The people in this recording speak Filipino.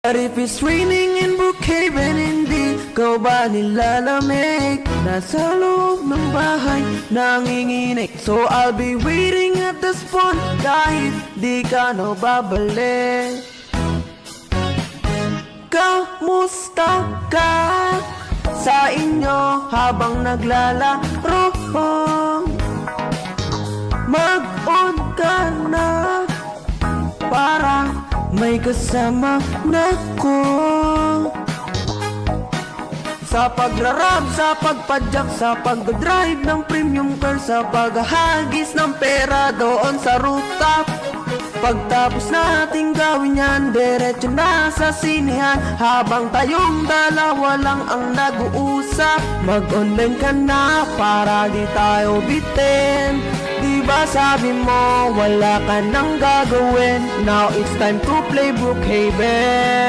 But if it's raining in Brookhaven, hindi ko ba nilalamig? Nasa loob ng bahay, nanginginig. So I'll be waiting at the spawn kahit di ka na babalik. Kamusta ka sa inyo habang naglalaro? Mag-on ka na para may kasama na ko. Sa pagrarap, sa pagpadyak, sa pagdadrive ng premium car, sa paghahagis ng pera doon sa rooftop. Pagtapos nating gawin yan, diretso na sa sinehan, habang tayong dalawa lang ang nag-uusap. Mag-online ka na para di tayo bitin. Diba sabi mo wala ka nang gagawin? Now it's time to play Brookhaven.